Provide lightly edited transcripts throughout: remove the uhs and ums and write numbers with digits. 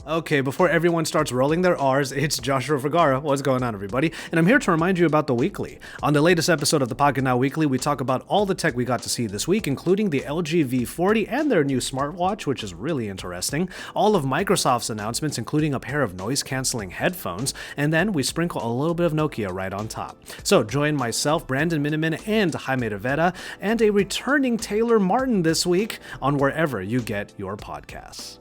Okay, before everyone starts rolling their R's, it's Joshua Vergara. What's going on, everybody? And I'm here to remind you about the Weekly. On the latest episode of the Pocketnow Weekly, we talk about all the tech we got to see this week, including the LG V40 and their new smartwatch, which is really interesting, all of Microsoft's announcements, including a pair of noise-canceling headphones, and then we sprinkle a little bit of Nokia right on top. So join myself, Brandon Miniman, and Jaime Rivera, and a returning Taylor Martin this week on wherever you get your podcasts.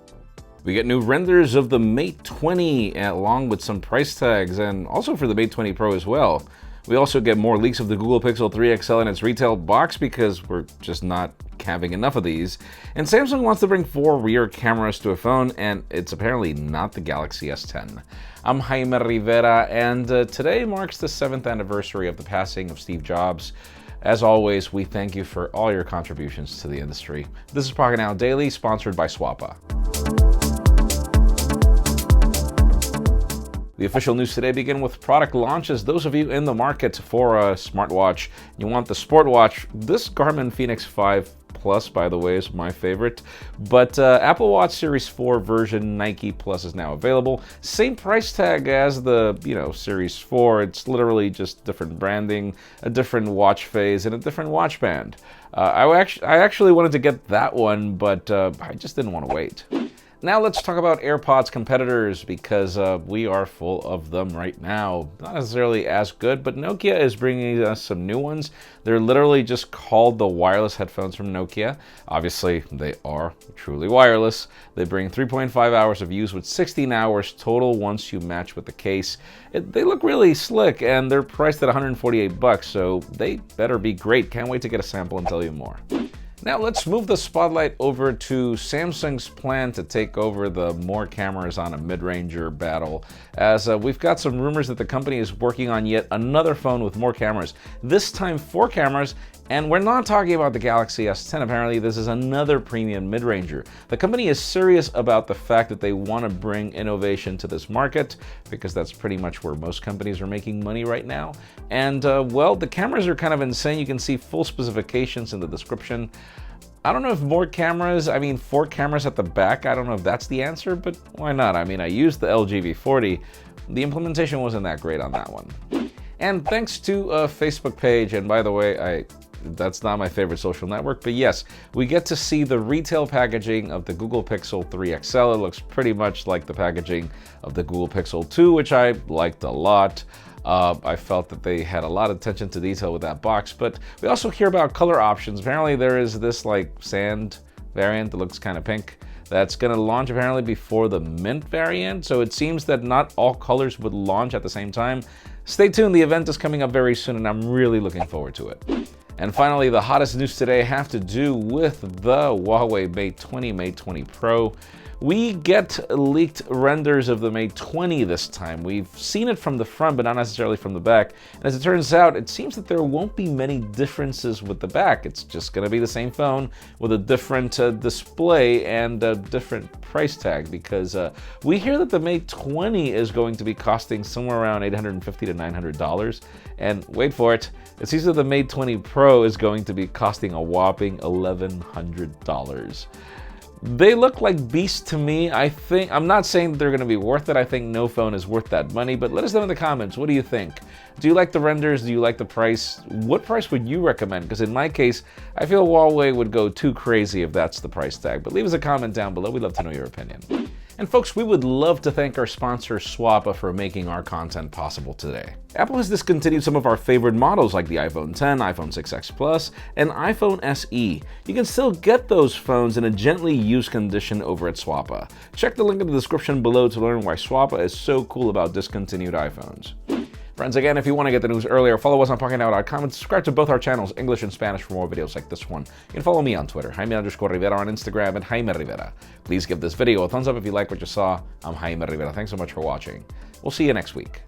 We get new renders of the Mate 20 along with some price tags, and also for the Mate 20 Pro as well. We also get more leaks of the Google Pixel 3 XL in its retail box because we're just not having enough of these. And Samsung wants to bring 4 rear cameras to a phone, and it's apparently not the Galaxy S10. I'm Jaime Rivera, and today marks the 7th anniversary of the passing of Steve Jobs. As always, we thank you for all your contributions to the industry. This is Pocketnow Daily, sponsored by Swappa. The official news today begin with product launches. Those of you in the market for a smartwatch, you want the sport watch. This Garmin Phoenix 5 Plus, by the way, is my favorite. But Apple Watch Series 4 version Nike Plus is now available. Same price tag as the, Series 4. It's literally just different branding, a different watch phase, and a different watch band. I actually wanted to get that one, but I just didn't want to wait. Now let's talk about AirPods competitors, because we are full of them right now. Not necessarily as good, but Nokia is bringing us some new ones. They're literally just called the wireless headphones from Nokia. Obviously, they are truly wireless. They bring 3.5 hours of use with 16 hours total once you match with the case. They look really slick, and they're priced at $148, so they better be great. Can't wait to get a sample and tell you more. Now let's move the spotlight over to Samsung's plan to take over the more cameras on a mid-ranger battle, as we've got some rumors that the company is working on yet another phone with more cameras, this time 4 cameras, and we're not talking about the Galaxy S10. Apparently this is another premium mid-ranger. The company is serious about the fact that they want to bring innovation to this market, because that's pretty much where most companies are making money right now. And well, the cameras are kind of insane. You can see full specifications in the description. I don't know if more cameras, 4 cameras at the back, I don't know if that's the answer, but why not? I used the LG V40. The implementation wasn't that great on that one. And thanks to a Facebook page, and by the way, that's not my favorite social network, but yes, we get to see the retail packaging of the Google Pixel 3 XL. It looks pretty much like the packaging of the Google Pixel 2, which I liked a lot. I felt that they had a lot of attention to detail with that box, but we also hear about color options. Apparently there is this sand variant that looks kind of pink that's going to launch apparently before the mint variant, so it seems that not all colors would launch at the same time. Stay tuned, the event is coming up very soon, and I'm really looking forward to it. And finally, the hottest news today have to do with the Huawei Mate 20, Mate 20 Pro. We get leaked renders of the Mate 20 this time. We've seen it from the front, but not necessarily from the back. And as it turns out, it seems that there won't be many differences with the back. It's just going to be the same phone with a different display and a different price tag, because we hear that the Mate 20 is going to be costing somewhere around $850 to $900. And wait for it, it seems that the Mate 20 Pro is going to be costing a whopping $1,100. They look like beasts to me. I'm not saying that they're going to be worth it. I think no phone is worth that money, but let us know in the comments. What do you think? Do you like the renders? Do you like the price? What price would you recommend? Because in my case, I feel Huawei would go too crazy if that's the price tag. But leave us a comment down below. We'd love to know your opinion. And folks, we would love to thank our sponsor Swappa for making our content possible today. Apple has discontinued some of our favorite models like the iPhone X, iPhone 6s Plus, and iPhone SE. You can still get those phones in a gently used condition over at Swappa. Check the link in the description below to learn why Swappa is so cool about discontinued iPhones. Friends, again, if you want to get the news earlier, follow us on Pocketnow.com and subscribe to both our channels, English and Spanish, for more videos like this one. You can follow me on Twitter, Jaime_Rivera, on Instagram, and Jaime Rivera. Please give this video a thumbs up if you like what you saw. I'm Jaime Rivera. Thanks so much for watching. We'll see you next week.